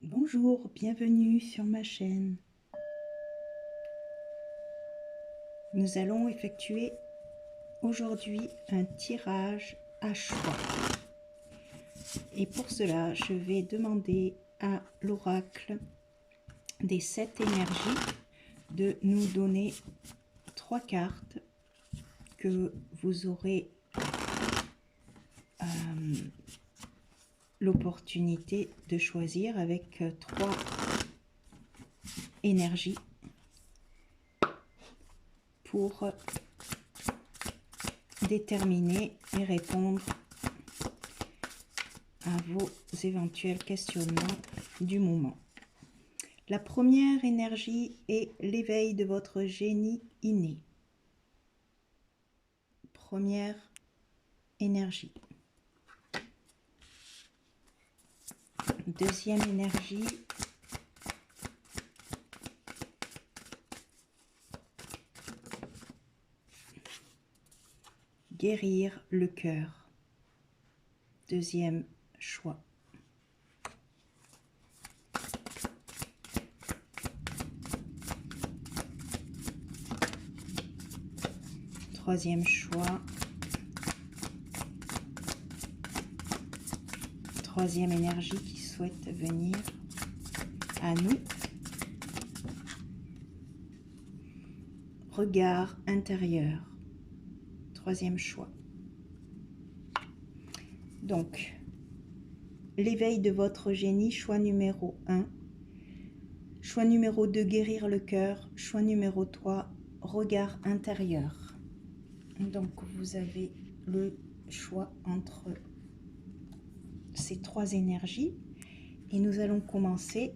Bonjour, bienvenue sur ma chaîne. Nous allons effectuer aujourd'hui un tirage à choix. Et pour cela, je vais demander à l'oracle des 7 énergies de nous donner 3 cartes que vous aurez l'opportunité de choisir avec 3 énergies pour déterminer et répondre à vos éventuels questionnements du moment. La première énergie est l'éveil de votre génie inné. Première énergie. Deuxième énergie. Guérir le cœur. Deuxième choix. Troisième choix. Troisième énergie qui souhaite venir à nous. Regard intérieur. Troisième choix. Donc, l'éveil de votre génie, choix numéro 1. Choix numéro 2, guérir le cœur. Choix numéro 3, regard intérieur. Donc, vous avez le choix entre ces 3 énergies. Et nous allons commencer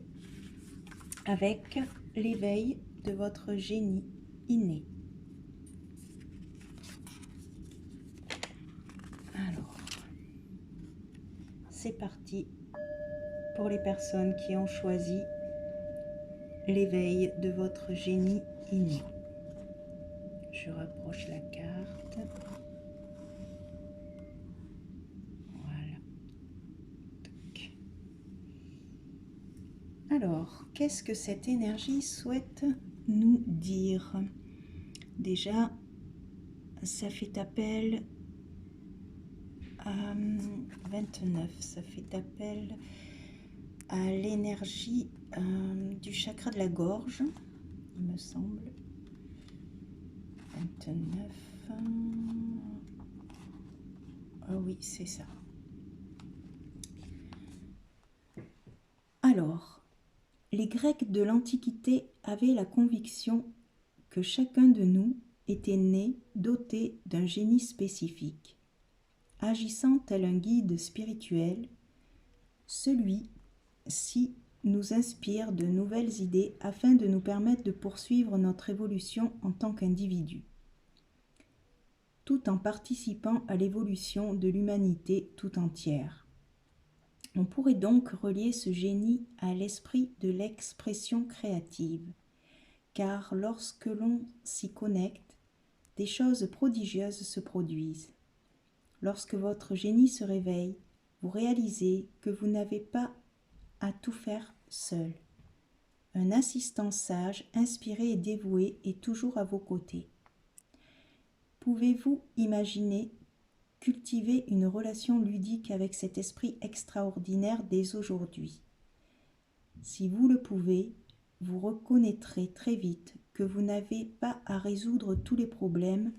avec l'éveil de votre génie inné. Alors, c'est parti pour les personnes qui ont choisi l'éveil de votre génie inné. Je rapproche la carte. Voilà. Tac. Alors, qu'est-ce que cette énergie souhaite nous dire? Déjà, ça fait appel à 29, ça fait appel à l'énergie du chakra de la gorge, il me semble. 29. Ah oui, c'est ça. Alors, les Grecs de l'Antiquité avaient la conviction que chacun de nous était né doté d'un génie spécifique. Agissant tel un guide spirituel, celui-ci nous inspire de nouvelles idées afin de nous permettre de poursuivre notre évolution en tant qu'individu, tout en participant à l'évolution de l'humanité tout entière. On pourrait donc relier ce génie à l'esprit de l'expression créative, car lorsque l'on s'y connecte, des choses prodigieuses se produisent. Lorsque votre génie se réveille, vous réalisez que vous n'avez pas à tout faire seul. Un assistant sage, inspiré et dévoué est toujours à vos côtés. Pouvez-vous imaginer cultiver une relation ludique avec cet esprit extraordinaire dès aujourd'hui? Si vous le pouvez, vous reconnaîtrez très vite que vous n'avez pas à résoudre tous les problèmes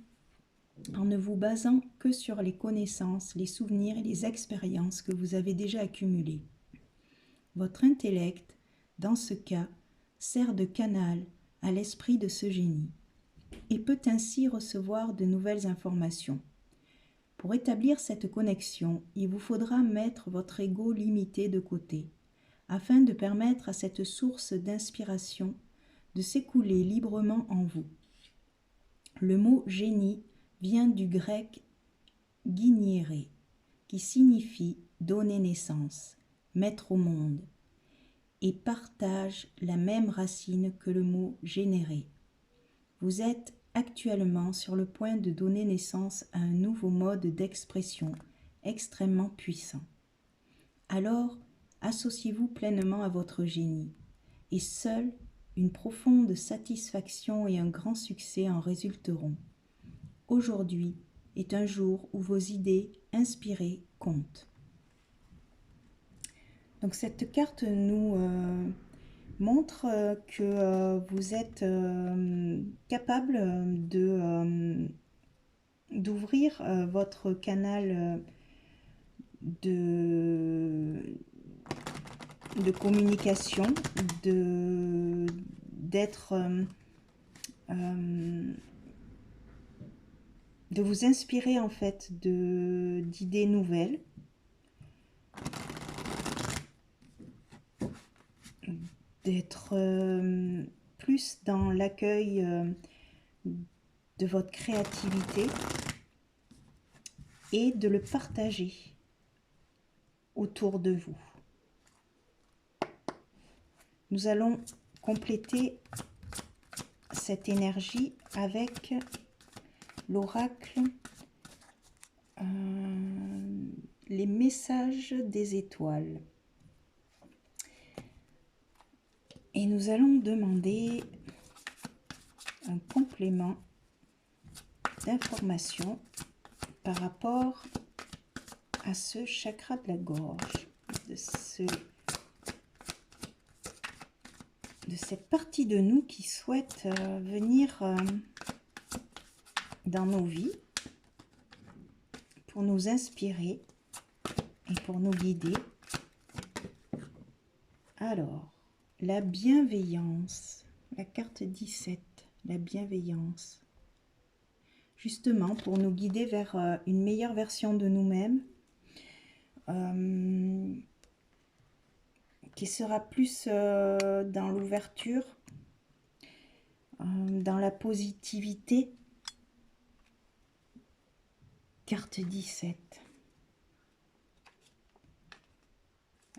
en ne vous basant que sur les connaissances, les souvenirs et les expériences que vous avez déjà accumulées. Votre intellect, dans ce cas, sert de canal à l'esprit de ce génie et peut ainsi recevoir de nouvelles informations. Pour établir cette connexion, il vous faudra mettre votre ego limité de côté, afin de permettre à cette source d'inspiration de s'écouler librement en vous. Le mot génie vient du grec gynéire, qui signifie donner naissance, mettre au monde, et partage la même racine que le mot générer. Vous êtes actuellement sur le point de donner naissance à un nouveau mode d'expression extrêmement puissant. Alors, Associez-vous pleinement à votre génie, et seule une profonde satisfaction et un grand succès en résulteront. Aujourd'hui est un jour où vos idées inspirées comptent. Donc cette carte nous montre que vous êtes capable d'ouvrir votre canal de communication, de vous inspirer en fait d'idées nouvelles, d'être plus dans l'accueil de votre créativité et de le partager autour de vous. Nous allons compléter cette énergie avec l'oracle, les messages des étoiles. Et nous allons demander un complément d'information par rapport à ce chakra de la gorge, de cette partie de nous qui souhaite venir dans nos vies pour nous inspirer et pour nous guider. Alors, la bienveillance, la carte 17, la bienveillance. Justement, pour nous guider vers une meilleure version de nous-mêmes, qui sera plus dans l'ouverture, dans la positivité. Carte 17.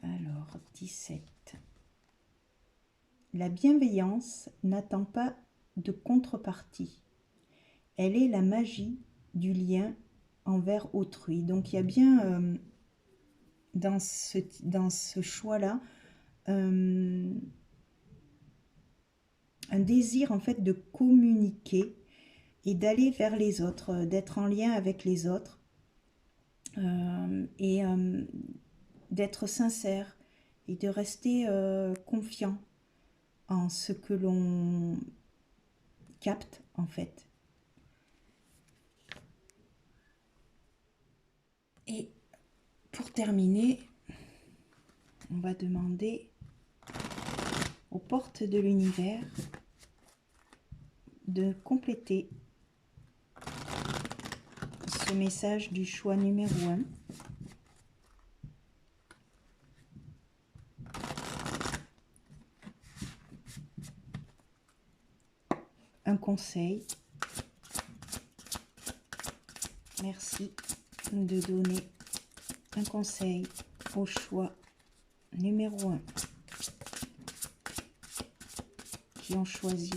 Alors, 17. La bienveillance n'attend pas de contrepartie. Elle est la magie du lien envers autrui. Donc, il y a bien dans ce choix-là un désir en fait de communiquer et d'aller vers les autres, d'être en lien avec les autres et d'être sincère et de rester confiant en ce que l'on capte en fait. Et pour terminer, on va demander aux portes de l'univers de compléter ce message du choix numéro 1. Un conseil. Merci de donner un conseil au choix numéro 1 qui ont choisi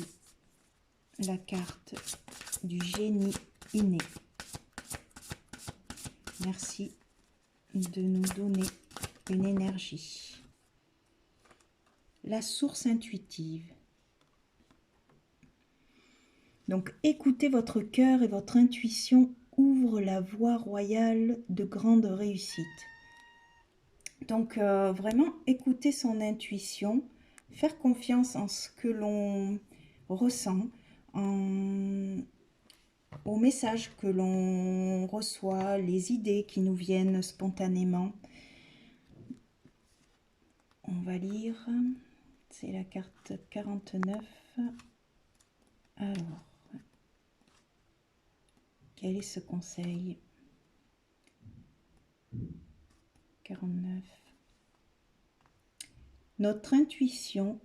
la carte du génie inné. Merci de nous donner une énergie. La source intuitive. Donc, écoutez votre cœur et votre intuition ouvre la voie royale de grande réussite. Donc, vraiment, écouter son intuition, faire confiance en ce que l'on ressent, aux messages que l'on reçoit, les idées qui nous viennent spontanément. On va lire, c'est la carte 49. Alors, quel est ce conseil? 49. Notre intuition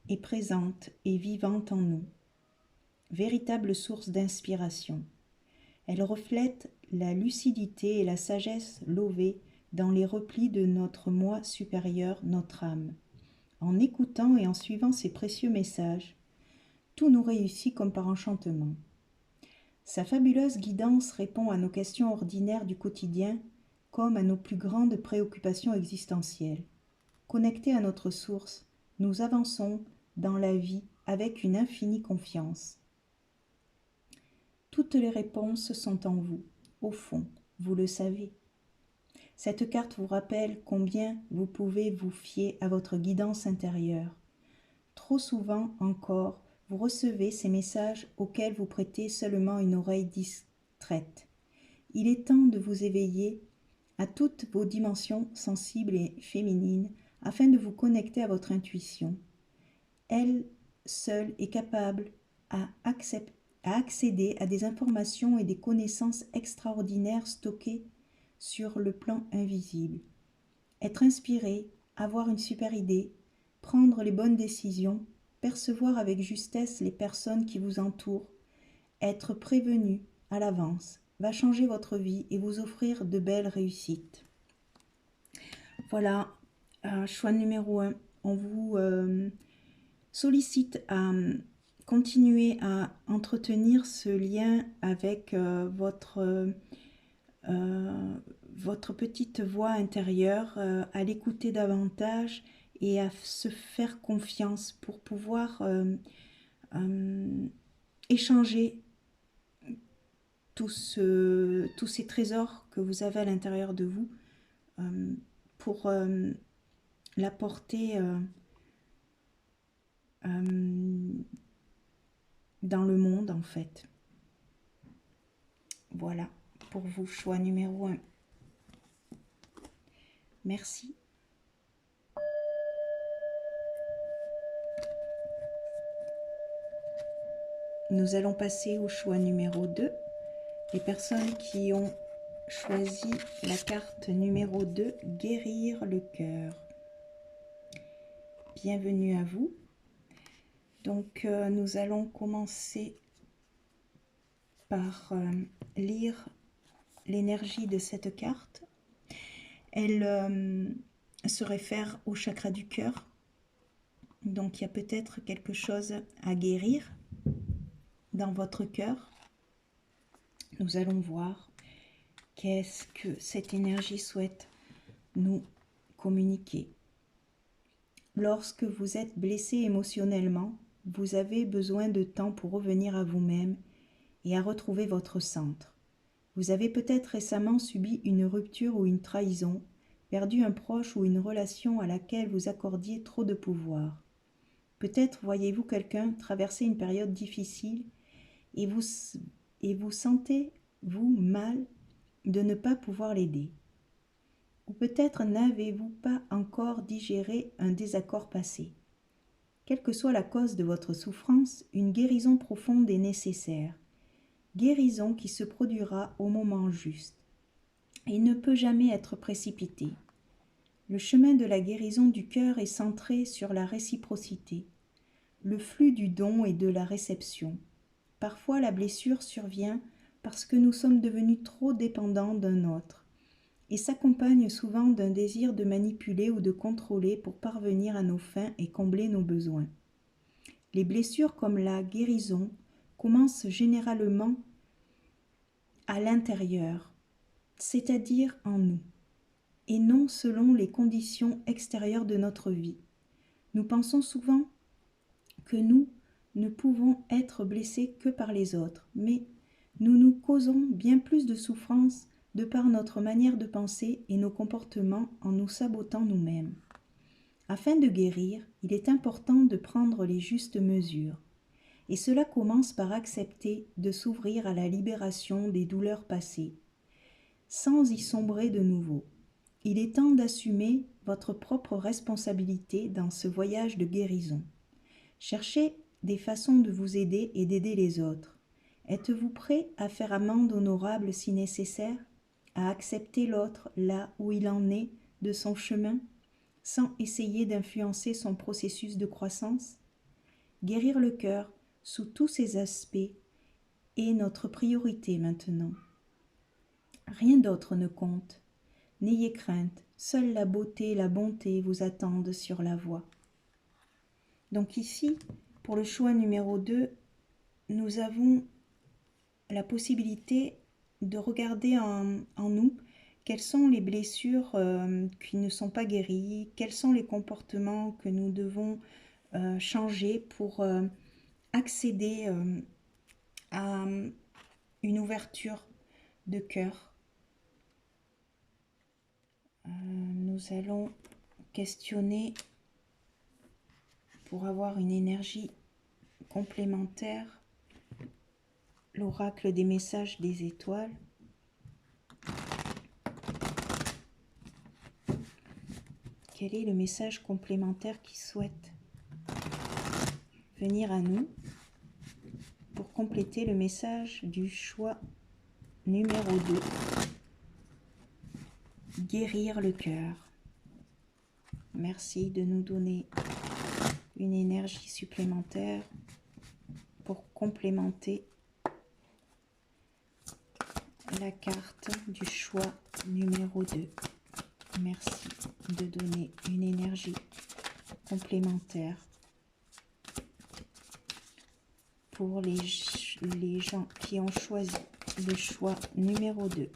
est présente et vivante en nous, véritable source d'inspiration. Elle reflète la lucidité et la sagesse lovée dans les replis de notre moi supérieur, notre âme. En écoutant et en suivant ces précieux messages, tout nous réussit comme par enchantement. Sa fabuleuse guidance répond à nos questions ordinaires du quotidien comme à nos plus grandes préoccupations existentielles. connectés à notre source, nous avançons dans la vie avec une infinie confiance. Toutes les réponses sont en vous, au fond, vous le savez. Cette carte vous rappelle combien vous pouvez vous fier à votre guidance intérieure. Trop souvent encore, vous recevez ces messages auxquels vous prêtez seulement une oreille distraite. Il est temps de vous éveiller à toutes vos dimensions sensibles et féminines afin de vous connecter à votre intuition. Elle seule est capable à accéder à des informations et des connaissances extraordinaires stockées sur le plan invisible. Être inspiré, avoir une super idée, prendre les bonnes décisions, percevoir avec justesse les personnes qui vous entourent, être prévenu à l'avance va changer votre vie et vous offrir de belles réussites. Voilà, choix numéro 1. On vous sollicite à continuer à entretenir ce lien avec votre petite voix intérieure, à l'écouter davantage et à se faire confiance pour pouvoir échanger tous ces trésors que vous avez à l'intérieur de vous pour l'apporter dans le monde en fait. Voilà pour vous, choix numéro 1. Merci. Nous allons passer au choix numéro 2. Les personnes qui ont choisi la carte numéro 2, guérir le cœur. Bienvenue à vous. Donc nous allons commencer par lire l'énergie de cette carte. Elle se réfère au chakra du cœur. Donc il y a peut-être quelque chose à guérir dans votre cœur. Nous allons voir qu'est-ce que cette énergie souhaite nous communiquer. Lorsque vous êtes blessé émotionnellement, vous avez besoin de temps pour revenir à vous-même et à retrouver votre centre. Vous avez peut-être récemment subi une rupture ou une trahison, perdu un proche ou une relation à laquelle vous accordiez trop de pouvoir. Peut-être voyez-vous quelqu'un traverser une période difficile et vous sentez-vous mal de ne pas pouvoir l'aider. Ou peut-être n'avez-vous pas encore digéré un désaccord passé. Quelle que soit la cause de votre souffrance, une guérison profonde est nécessaire. Guérison qui se produira au moment juste et ne peut jamais être précipitée. Le chemin de la guérison du cœur est centré sur la réciprocité, le flux du don et de la réception. Parfois, la blessure survient parce que nous sommes devenus trop dépendants d'un autre et s'accompagne souvent d'un désir de manipuler ou de contrôler pour parvenir à nos fins et combler nos besoins. Les blessures comme la guérison commencent généralement à l'intérieur, c'est-à-dire en nous, et non selon les conditions extérieures de notre vie. Nous pensons souvent que nous ne pouvons être blessés que par les autres, mais nous nous causons bien plus de souffrance de par notre manière de penser et nos comportements en nous sabotant nous-mêmes. Afin de guérir, il est important de prendre les justes mesures. Et cela commence par accepter de s'ouvrir à la libération des douleurs passées, sans y sombrer de nouveau. Il est temps d'assumer votre propre responsabilité dans ce voyage de guérison. Cherchez des façons de vous aider et d'aider les autres. Êtes-vous prêt à faire amende honorable si nécessaire, à accepter l'autre là où il en est de son chemin, sans essayer d'influencer son processus de croissance? Guérir le cœur sous tous ses aspects est notre priorité maintenant. Rien d'autre ne compte. N'ayez crainte, seule la beauté et la bonté vous attendent sur la voie. Donc ici, pour le choix numéro 2, nous avons la possibilité de regarder en nous quelles sont les blessures qui ne sont pas guéries, quels sont les comportements que nous devons changer pour accéder à une ouverture de cœur. Nous allons questionner pour avoir une énergie complémentaire l'oracle des messages des étoiles. Quel est le message complémentaire qui souhaite venir à nous pour compléter le message du choix numéro 2? Guérir le cœur. Merci de nous donner une énergie supplémentaire pour complémenter la carte du choix numéro 2. Merci de donner une énergie complémentaire pour les gens qui ont choisi le choix numéro 2.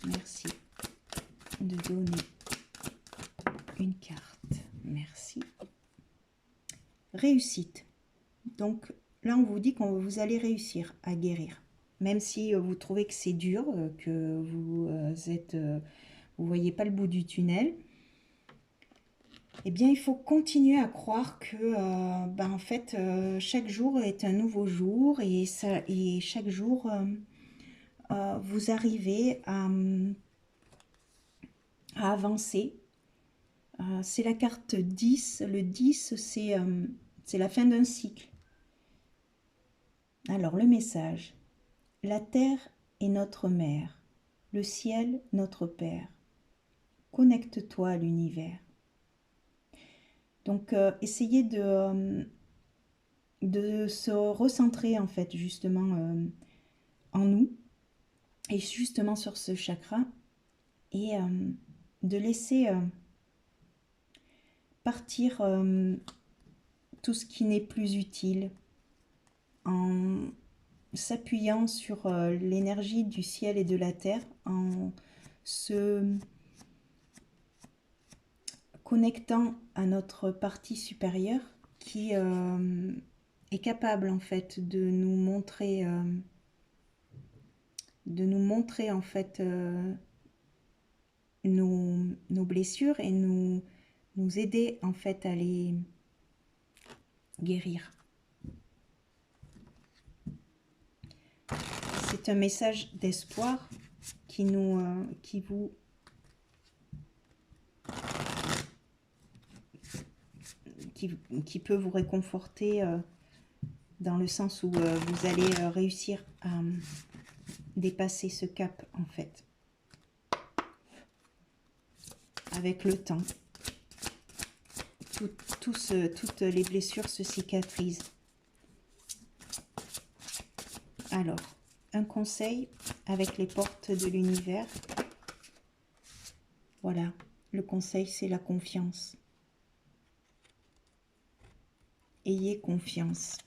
Merci de donner une carte. Merci. Réussite. Donc là, on vous dit que vous allez réussir à guérir. Même si vous trouvez que c'est dur, que vous voyez pas le bout du tunnel, eh bien, il faut continuer à croire que, en fait, chaque jour est un nouveau jour et chaque jour, vous arrivez à avancer. C'est la carte 10. Le 10, c'est la fin d'un cycle. Alors, le message. La terre est notre mère, le ciel notre père. Connecte-toi à l'univers. Donc, essayez de se recentrer, en fait, justement, en nous, et justement sur ce chakra, et de laisser partir tout ce qui n'est plus utile, en s'appuyant sur l'énergie du ciel et de la terre, en se connectant à notre partie supérieure qui est capable en fait de nous montrer en fait nos blessures et nous aider en fait à les guérir. C'est un message d'espoir qui peut vous réconforter dans le sens où vous allez réussir à dépasser ce cap en fait. Avec le temps, toutes les blessures se cicatrisent. Alors, un conseil avec les portes de l'univers. Voilà, le conseil c'est la confiance. Ayez confiance.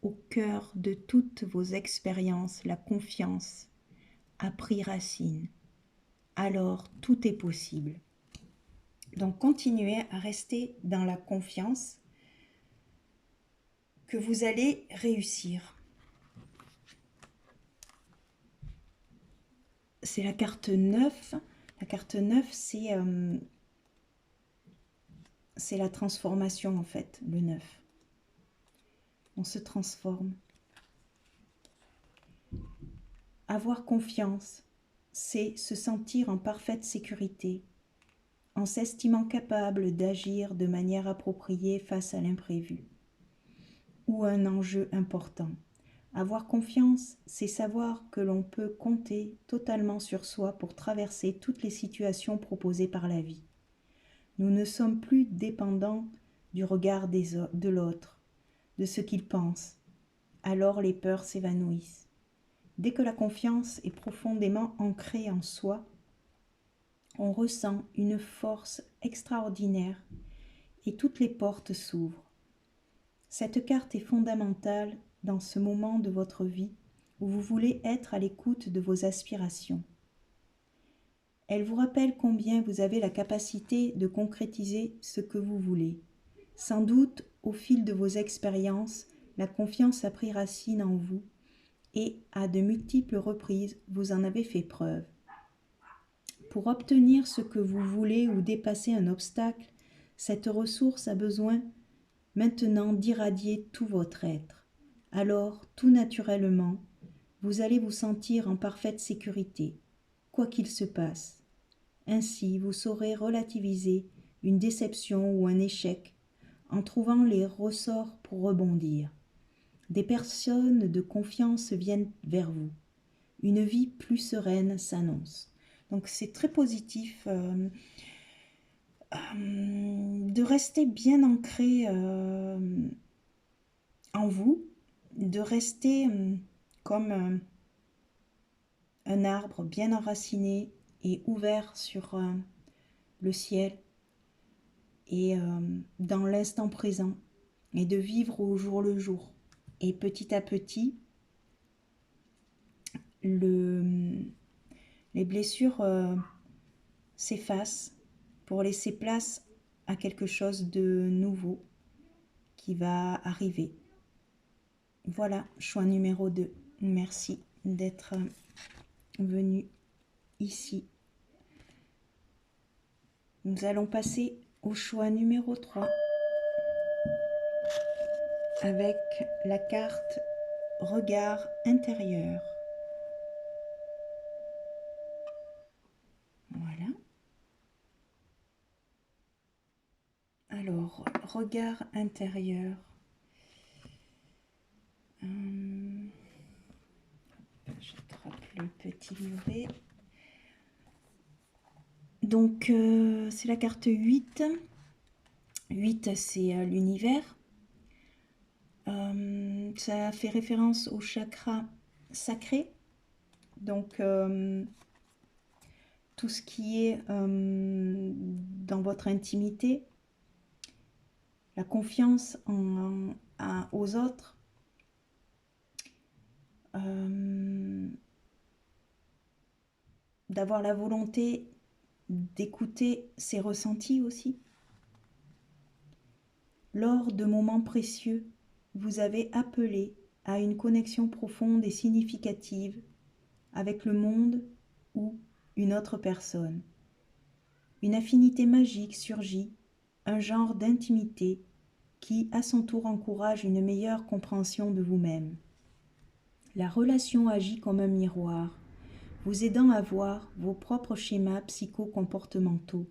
Au cœur de toutes vos expériences, la confiance a pris racine. Alors, tout est possible. Donc, continuez à rester dans la confiance que vous allez réussir. C'est la carte 9. La carte 9, c'est la transformation en fait, le 9. On se transforme. Avoir confiance, c'est se sentir en parfaite sécurité, en s'estimant capable d'agir de manière appropriée face à l'imprévu ou un enjeu important. Avoir confiance, c'est savoir que l'on peut compter totalement sur soi pour traverser toutes les situations proposées par la vie. Nous ne sommes plus dépendants du regard de l'autre, de ce qu'il pense. Alors les peurs s'évanouissent. Dès que la confiance est profondément ancrée en soi, on ressent une force extraordinaire et toutes les portes s'ouvrent. Cette carte est fondamentale dans ce moment de votre vie où vous voulez être à l'écoute de vos aspirations. Elle vous rappelle combien vous avez la capacité de concrétiser ce que vous voulez. Sans doute, au fil de vos expériences, la confiance a pris racine en vous et, à de multiples reprises, vous en avez fait preuve. Pour obtenir ce que vous voulez ou dépasser un obstacle, cette ressource a besoin maintenant d'irradier tout votre être. Alors, tout naturellement, vous allez vous sentir en parfaite sécurité, quoi qu'il se passe. Ainsi, vous saurez relativiser une déception ou un échec en trouvant les ressorts pour rebondir. Des personnes de confiance viennent vers vous. Une vie plus sereine s'annonce. Donc c'est très positif de rester bien ancré en vous, de rester comme un arbre bien enraciné et ouvert sur le ciel et dans l'instant présent et de vivre au jour le jour. Et petit à petit, les blessures s'effacent pour laisser place à quelque chose de nouveau qui va arriver. Voilà, choix numéro 2. Merci d'être venu ici. Nous allons passer au choix numéro 3 avec la carte Regard intérieur. Voilà. Alors, regard intérieur. J'attrape le petit livret. Donc, c'est la carte 8. 8, c'est l'univers. Ça fait référence au chakra sacré. Donc, tout ce qui est dans votre intimité, la confiance aux autres, d'avoir la volonté d'écouter ses ressentis aussi. Lors de moments précieux, vous avez appelé à une connexion profonde et significative avec le monde ou une autre personne. Une affinité magique surgit, un genre d'intimité qui, à son tour, encourage une meilleure compréhension de vous-même. La relation agit comme un miroir, vous aidant à voir vos propres schémas psycho-comportementaux.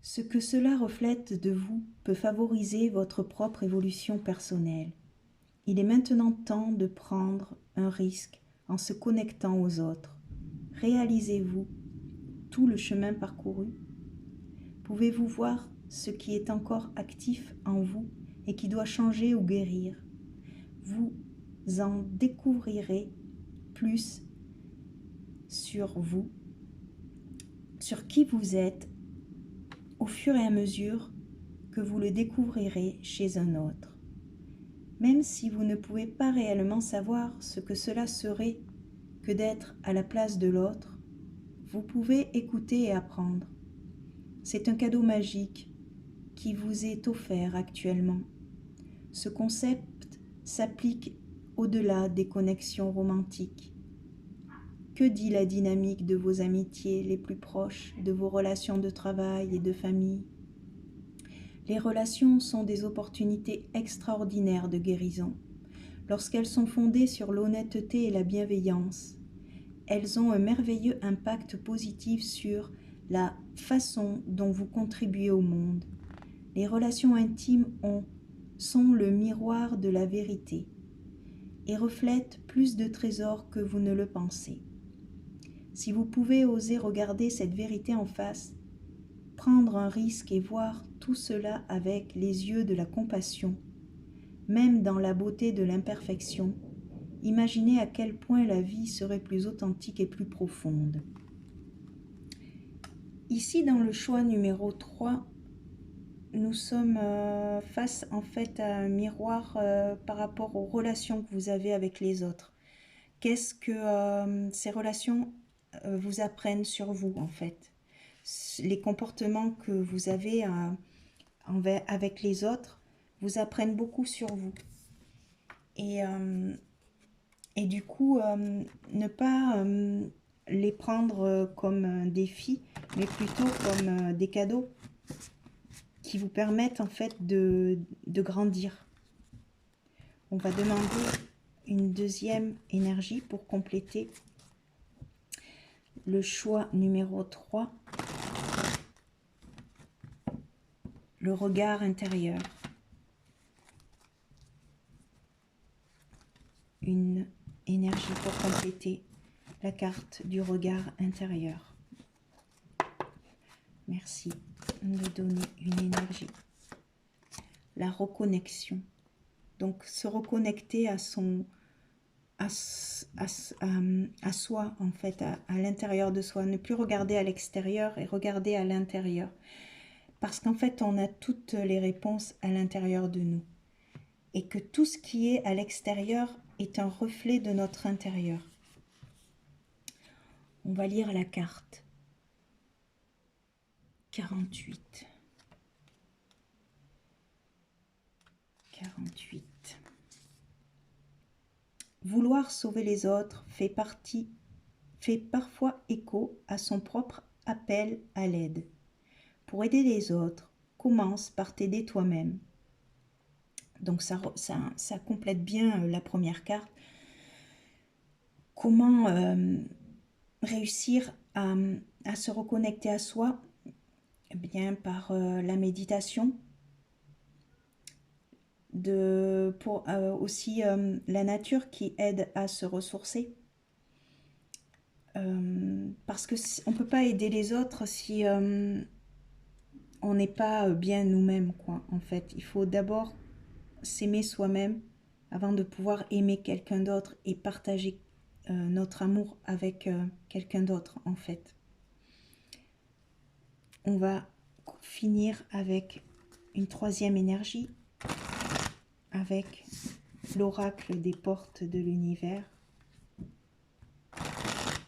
Ce que cela reflète de vous peut favoriser votre propre évolution personnelle. Il est maintenant temps de prendre un risque en se connectant aux autres. Réalisez-vous tout le chemin parcouru? Pouvez-vous voir ce qui est encore actif en vous et qui doit changer ou guérir? Vous en découvrirez plus sur vous, sur qui vous êtes, au fur et à mesure que vous le découvrirez chez un autre. Même si vous ne pouvez pas réellement savoir ce que cela serait que d'être à la place de l'autre, vous pouvez écouter et apprendre. C'est un cadeau magique qui vous est offert actuellement. Ce concept s'applique au-delà des connexions romantiques. Que dit la dynamique de vos amitiés les plus proches, de vos relations de travail et de famille? Les relations sont des opportunités extraordinaires de guérison. Lorsqu'elles sont fondées sur l'honnêteté et la bienveillance, elles ont un merveilleux impact positif sur la façon dont vous contribuez au monde. Les relations intimes sont le miroir de la vérité et reflètent plus de trésors que vous ne le pensez. Si vous pouvez oser regarder cette vérité en face, prendre un risque et voir tout cela avec les yeux de la compassion, même dans la beauté de l'imperfection, imaginez à quel point la vie serait plus authentique et plus profonde. Ici, dans le choix numéro 3, nous sommes face en fait à un miroir par rapport aux relations que vous avez avec les autres. Qu'est-ce que ces relations vous apprennent sur vous en fait? Les comportements que vous avez avec les autres vous apprennent beaucoup sur vous. Et, euh, et du coup, ne pas les prendre comme un défi, mais plutôt comme des cadeaux qui vous permettent en fait de grandir. On va demander une deuxième énergie pour compléter le choix numéro 3, le regard intérieur. Une énergie pour compléter la carte du regard intérieur. Merci de donner une énergie. La reconnexion. Donc se reconnecter à son à soi en fait, à l'intérieur de soi. Ne plus regarder à l'extérieur et regarder à l'intérieur. Parce qu'en fait, on a toutes les réponses à l'intérieur de nous. Et que tout ce qui est à l'extérieur est un reflet de notre intérieur. On va lire la carte. 48. 48. Vouloir sauver les autres fait parfois écho à son propre appel à l'aide. Pour aider les autres, commence par t'aider toi-même. Donc ça complète bien la première carte. Comment réussir à se reconnecter à soi? Eh bien, par la méditation, aussi la nature qui aide à se ressourcer. Parce que on ne peut pas aider les autres si on n'est pas bien nous-mêmes, quoi. En fait, il faut d'abord s'aimer soi-même avant de pouvoir aimer quelqu'un d'autre et partager notre amour avec quelqu'un d'autre, en fait. On va finir avec une troisième énergie, avec l'oracle des portes de l'univers.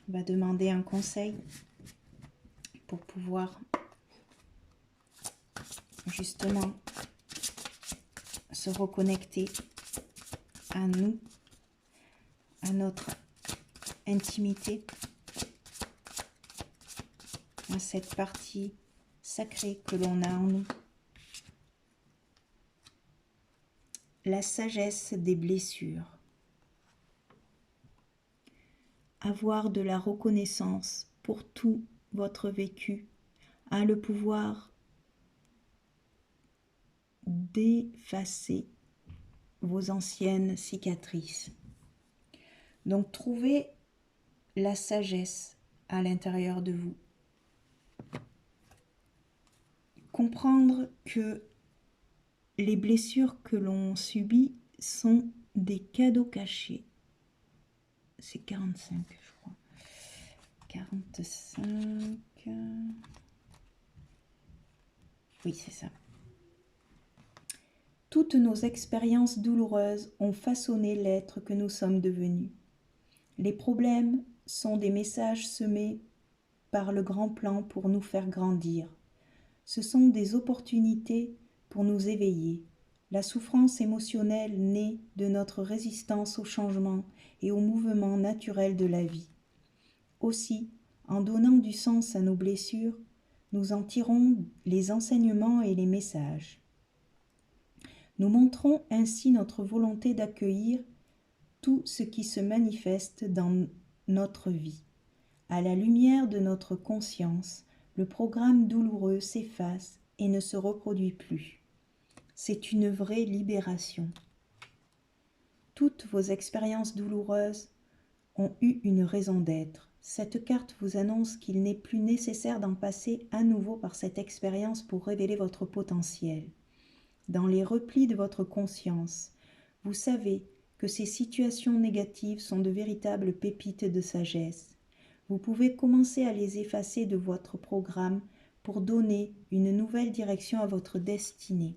On va demander un conseil pour pouvoir justement se reconnecter à nous, à notre intimité, à cette partie sacrée que l'on a en nous. La sagesse des blessures. Avoir de la reconnaissance pour tout votre vécu a le pouvoir d'effacer vos anciennes cicatrices. Donc trouvez la sagesse à l'intérieur de vous. Comprendre que les blessures que l'on subit sont des cadeaux cachés. C'est 45, je crois. 45. Oui, c'est ça. Toutes nos expériences douloureuses ont façonné l'être que nous sommes devenus. Les problèmes sont des messages semés par le grand plan pour nous faire grandir. Ce sont des opportunités pour nous éveiller. La souffrance émotionnelle naît de notre résistance au changement et au mouvement naturel de la vie. Aussi, en donnant du sens à nos blessures, nous en tirons les enseignements et les messages. Nous montrons ainsi notre volonté d'accueillir tout ce qui se manifeste dans notre vie. À la lumière de notre conscience, le programme douloureux s'efface et ne se reproduit plus. C'est une vraie libération. Toutes vos expériences douloureuses ont eu une raison d'être. Cette carte vous annonce qu'il n'est plus nécessaire d'en passer à nouveau par cette expérience pour révéler votre potentiel. Dans les replis de votre conscience, vous savez que ces situations négatives sont de véritables pépites de sagesse. Vous pouvez commencer à les effacer de votre programme pour donner une nouvelle direction à votre destinée.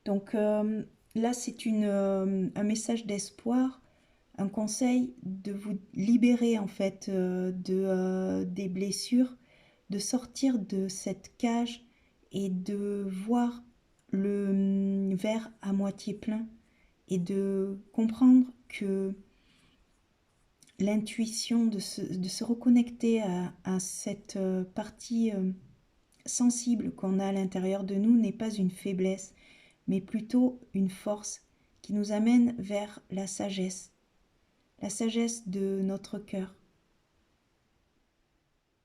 Donc là, c'est un message d'espoir, un conseil de vous libérer en fait des blessures, de sortir de cette cage et de voir le verre à moitié plein et de comprendre que l'intuition, de se reconnecter à cette partie sensible qu'on a à l'intérieur de nous n'est pas une faiblesse, mais plutôt une force qui nous amène vers la sagesse de notre cœur.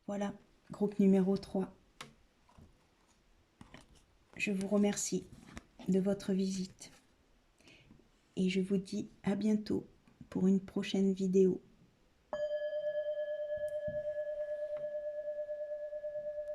Voilà, groupe numéro 3. Je vous remercie de votre visite et je vous dis à bientôt pour une prochaine vidéo.